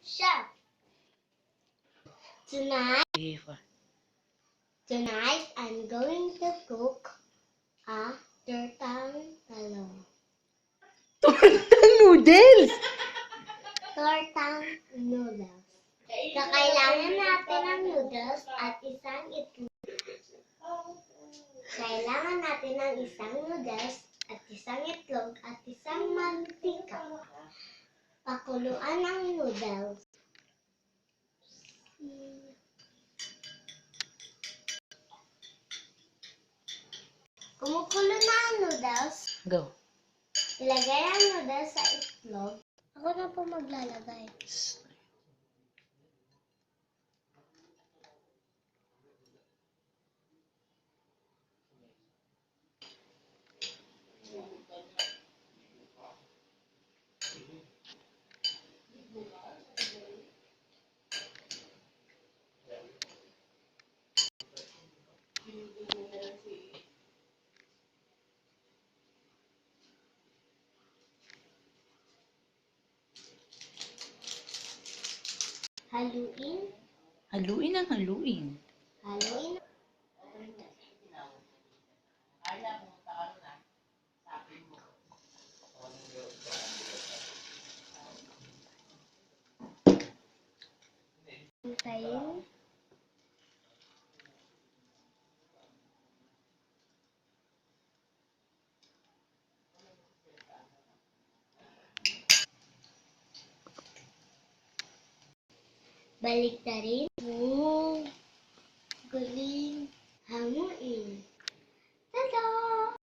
Chef. Tonight, Sige pa. tonight I'm going to cook a tortang talong. Tortang noodles! Tortang noodles. Kakailangan natin ng noodles at isang itlog. Kailangan natin ng isang noodles at isang itlog at isang mantika. Pakuluan ang noodles. Kumukulo na ang noodles. Go. Ilagay ang noodles sa itlog. Ako na po maglalagay. Haluin. Haluin ang haluin. Haluin. Hintayin. Baliktarin. Oh, galing.